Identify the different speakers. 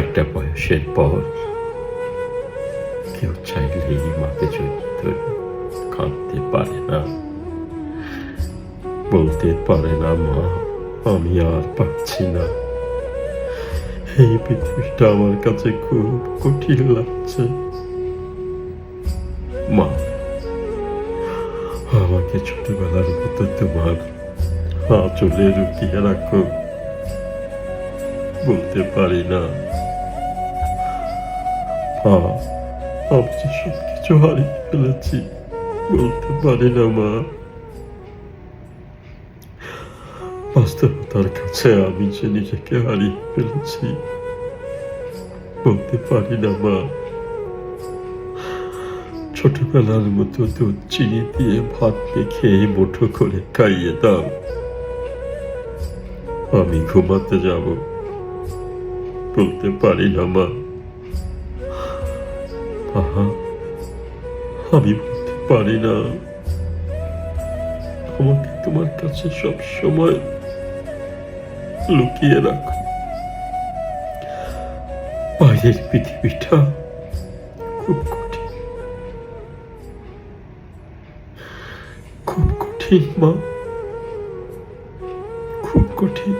Speaker 1: একটা বয়সের পর কেউ চাইলেই মাকে জড়িয়ে ধরে কাঁদতে পারে না, বলতে পারে না মা আমি আর পাচ্ছি না, এই পৃথিবীটা আমার কাছে খুব কঠিন লাগছে। মা, আমাকে ছোটবেলার মতো তোমার আঁচলে লুকিয়ে রাখো, বলতে পারি না। মা, আমি যে সবকিছু হারিয়ে ফেলেছি, বলতে পারি না মা। বাস্তবতার কাছে আমি যে নিজেকে হারিয়ে ফেলেছি, বলতে পারি না মা। ছোটবেলার মতো দুধ চিনি দিয়ে ভাত মেখে মুঠো করে খাইয়ে দাও, আমি ঘুমাতে যাব, বলতে পারি না মা। আমি বলতে পারি না আমাকে তোমার কাছে সব সময় লুকিয়ে রাখো, বাইরের পৃথিবীটা খুব কঠিন, খুব কঠিন মা, খুব কঠিন।